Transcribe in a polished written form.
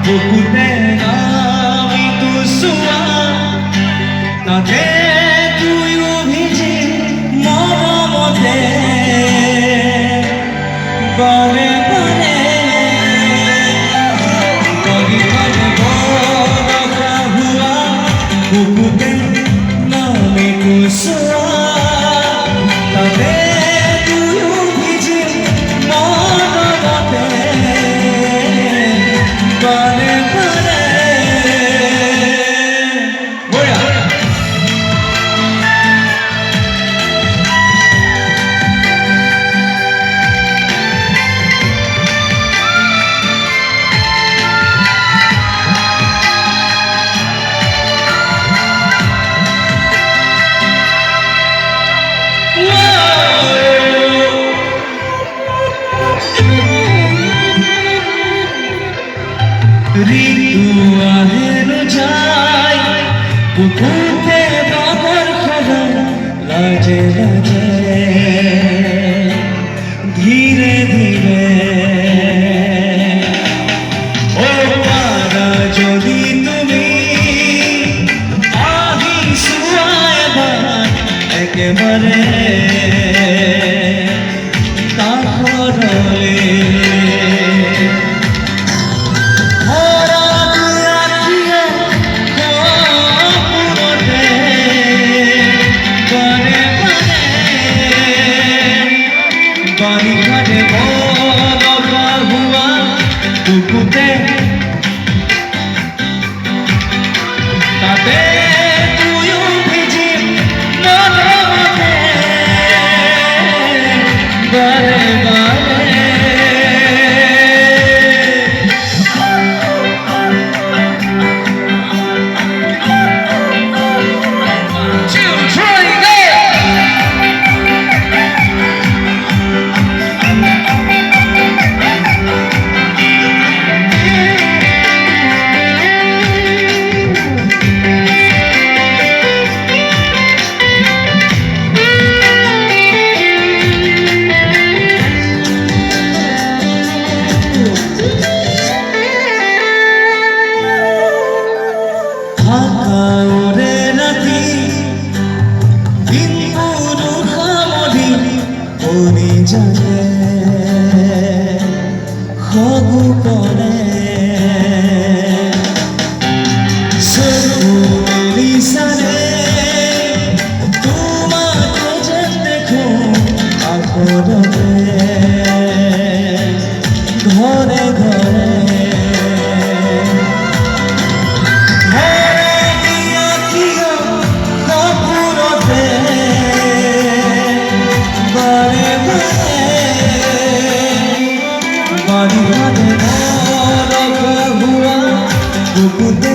বুকুতে নামিতো চোৱা তাতে তুইও ভিজি মৰমতে বাৰে বাৰে বাগিচাতে বৰষা হোৱা বুকুতে নামিতো চোৱা তাতে তুইও ভিজি মৰমতে বাৰে ঋতু আহেন যায় বুকুতে বাবার খবর লাজে লাজে ধীরে ধীরে ও পারা যদি তুমি আহিছোৱা এবাৰ একেবাৰে কাষৰলে বাৰিষাতে বৰষা হোৱা বুকুতে তাতে তুইও ভিজি মৰমতে বাৰে বাৰে ওরে রাতি দিন পুরো খামরি ওরে জানে হবু পরে সবুরি সারে তোমাকে যেন দেখো আকরতে ঘরে ঘরে বারিষাতে বরষা হোৱা বুকুতে